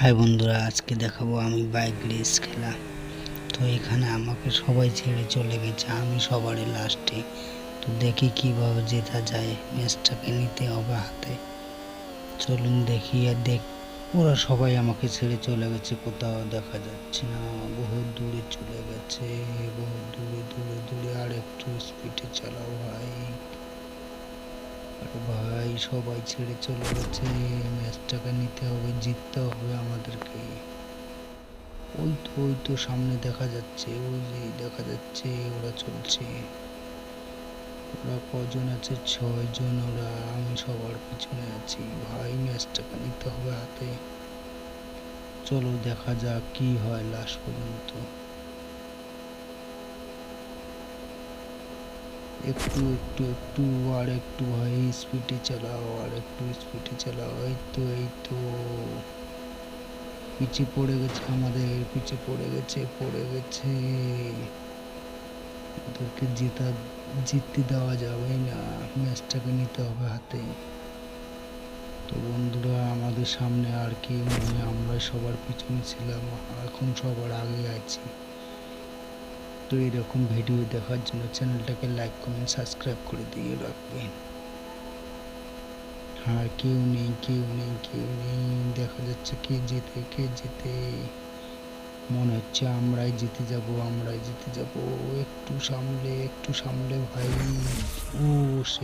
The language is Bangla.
হাই বন্ধুরা, আজকে দেখাবো আমি বাইক রেস খেলা। তো এখানে আমাকে সবাই ছেড়ে চলে গেছে, আমি সবারই লাস্টে। তো দেখি কিভাবে জেতা যায়, ম্যাচটাকে নিতে হবে হাতে। চলুন দেখি। আর ওরা সবাই আমাকে ছেড়ে চলে গেছে, কোথাও দেখা যাচ্ছে না, বহুত দূরে চলে গেছে, বহুত দূরে দূরে দূরে। আর একটু স্পিডে চালাও ভাই। আরে ভাই, সবাই ছেড়ে চলে গেছে, ম্যাচটাকে নিতে হবে, জিততে হবে আমাদেরকে। ওই তো সামনে দেখা যাচ্ছে, ওই যে দেখা যাচ্ছে ওরা চলছে। ওরা কজন আছে? 6 জন ওরা, আমি সবার পিছনে আছি। ভাই, ম্যাচটাকে নিতে হবে হাতে। চলো দেখা যাক কি হয় লাস্ট পর্যন্ত। একটু একটু একটু আর একটু ভাই, স্পিডে চালাও, আর একটু স্পিডে চালাও। এই তো পিছে পড়ে গেছে, আমাদের পিছে পড়ে গেছে। ওদেরকে জিততে দেওয়া যাবে না, ম্যাচটাকে নিতে হবে হাতে। তো বন্ধুরা, আমাদের সামনে আর কেউ নেই, আমরা সবার পিছনে ছিলাম, এখন সবার আগে আছি। তো এরকম ভিডিও দেখার জন্য চ্যানেলটাকে লাইক কমেন্ট সাবস্ক্রাইব করে দিয়ে রাখবেন। আর কেউ নেই, দেখা যাচ্ছে কে জিতে। মনে হচ্ছে আমরাই জিতে যাব। একটু সামলে ভাই। ও